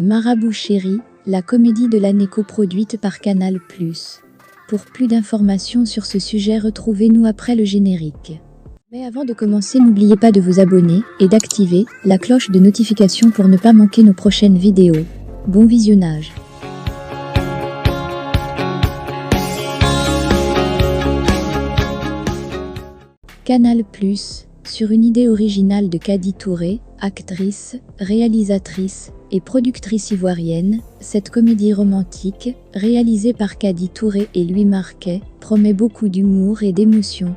Marabout Chéri, la comédie de l'année coproduite par Canal+. Pour plus d'informations sur ce sujet, retrouvez-nous après le générique. Mais avant de commencer, n'oubliez pas de vous abonner et d'activer la cloche de notification pour ne pas manquer nos prochaines vidéos. Bon visionnage. Canal+, sur une idée originale de Kady Touré, actrice, réalisatrice et productrice ivoirienne, cette comédie romantique, réalisée par Kady Touré et Louis Marquet, promet beaucoup d'humour et d'émotion.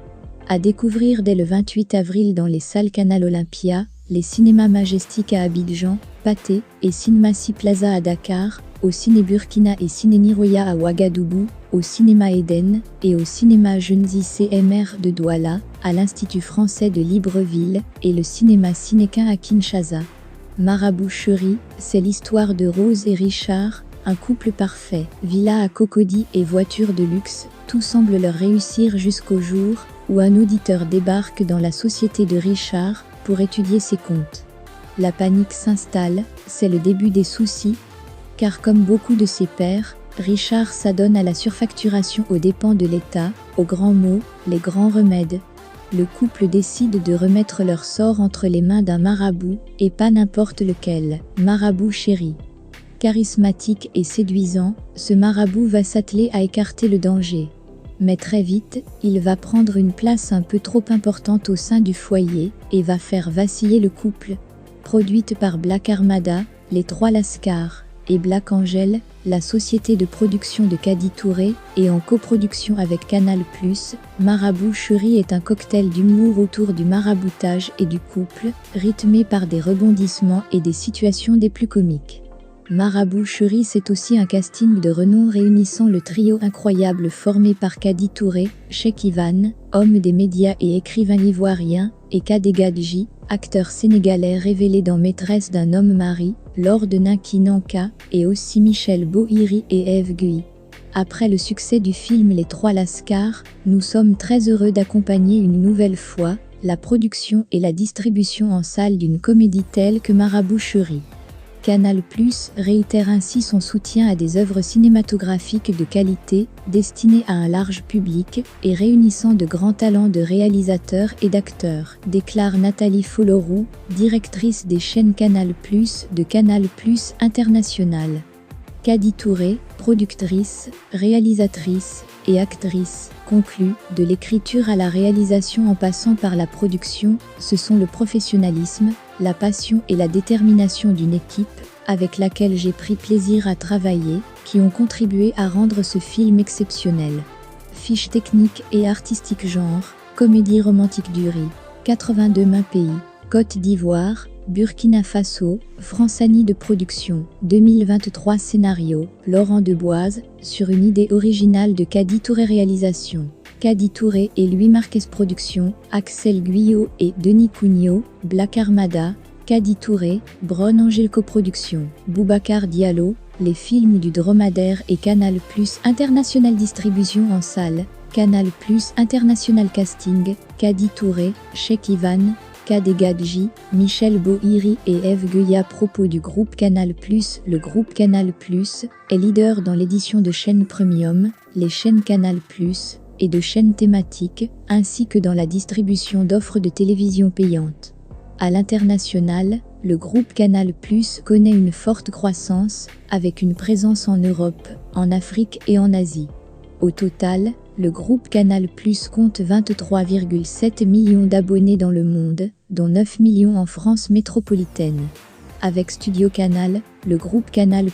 À découvrir dès le 28 avril dans les salles Canal Olympia, les cinémas Majestic à Abidjan, Pathé et Cinématie Plaza à Dakar, au Ciné Burkina et Ciné Niroya à Ouagadougou, au Cinéma Eden et au Cinéma Jeunes ICMR de Douala, à l'Institut français de Libreville et le Cinéma Cinéquin à Kinshasa. Marabout Chéri, c'est l'histoire de Rose et Richard, un couple parfait. Villa à Cocody et voiture de luxe, tout semble leur réussir jusqu'au jour où un auditeur débarque dans la société de Richard pour étudier ses comptes. La panique s'installe, c'est le début des soucis, car comme beaucoup de ses pairs, Richard s'adonne à la surfacturation aux dépens de l'État, aux grands mots, les grands remèdes. Le couple décide de remettre leur sort entre les mains d'un marabout, et pas n'importe lequel, Marabout Chéri. Charismatique et séduisant, ce marabout va s'atteler à écarter le danger. Mais très vite, il va prendre une place un peu trop importante au sein du foyer, et va faire vaciller le couple. Produite par Black Armada, Les Trois Lascars, et Black Angel, la société de production de Kady Touré, et en coproduction avec Canal+, Marabout Chéri est un cocktail d'humour autour du maraboutage et du couple, rythmé par des rebondissements et des situations des plus comiques. Marabout Chéri, c'est aussi un casting de renom réunissant le trio incroyable formé par Kady Touré, Cheikh Ivan, homme des médias et écrivain ivoirien, et Kadé Gadji, acteur sénégalais révélé dans Maîtresse d'un homme mari, Lord Nanki Nanka, et aussi Michel Bohiri et Eve Gui. Après le succès du film Les Trois Lascars, nous sommes très heureux d'accompagner une nouvelle fois la production et la distribution en salle d'une comédie telle que Marabout Chéri. Canal+ réitère ainsi son soutien à des œuvres cinématographiques de qualité, destinées à un large public et réunissant de grands talents de réalisateurs et d'acteurs, déclare Nathalie Folloroux, directrice des chaînes Canal+, de Canal+ International. Kady Touré, productrice, réalisatrice et actrice, conclut, de l'écriture à la réalisation en passant par la production, ce sont le professionnalisme, la passion et la détermination d'une équipe, avec laquelle j'ai pris plaisir à travailler, qui ont contribué à rendre ce film exceptionnel. Fiche technique et artistique genre, comédie romantique du riz, 82 mains pays, Côte d'Ivoire, Burkina Faso, Francanie de production, 2023 scénario, Laurent Deboise, sur une idée originale de Kady Touré réalisation. Kady Touré et Louis Marquet production, Axel Guyot et Denis Cugnot, Black Armada, Kady Touré, Bron Angel coproduction, Boubacar Diallo, les films du Dromadaire et Canal+ International distribution en salle, Canal+ International casting, Kady Touré, Cheikh Ivan, Kadé Gadji, Michel Bohiri et Eve Gui. À propos du groupe Canal+, le groupe Canal+ est leader dans l'édition de chaînes premium, les chaînes Canal+, et de chaînes thématiques, ainsi que dans la distribution d'offres de télévision payantes. À l'international, le groupe Canal+ connaît une forte croissance, avec une présence en Europe, en Afrique et en Asie. Au total, le groupe Canal+ compte 23,7 millions d'abonnés dans le monde, dont 9 millions en France métropolitaine. Avec Studio Canal, le groupe Canal+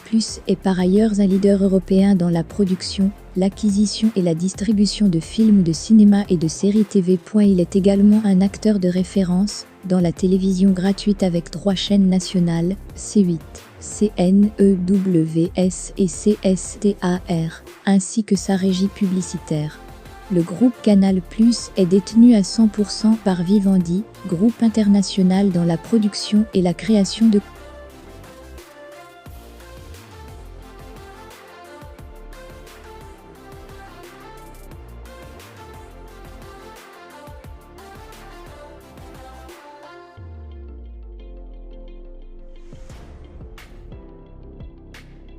est par ailleurs un leader européen dans la production, l'acquisition et la distribution de films de cinéma et de séries TV. Il est également un acteur de référence dans la télévision gratuite avec 3 chaînes nationales, C8, CNEWS et CSTAR, ainsi que sa régie publicitaire. Le groupe Canal+ est détenu à 100% par Vivendi, groupe international dans la production et la création de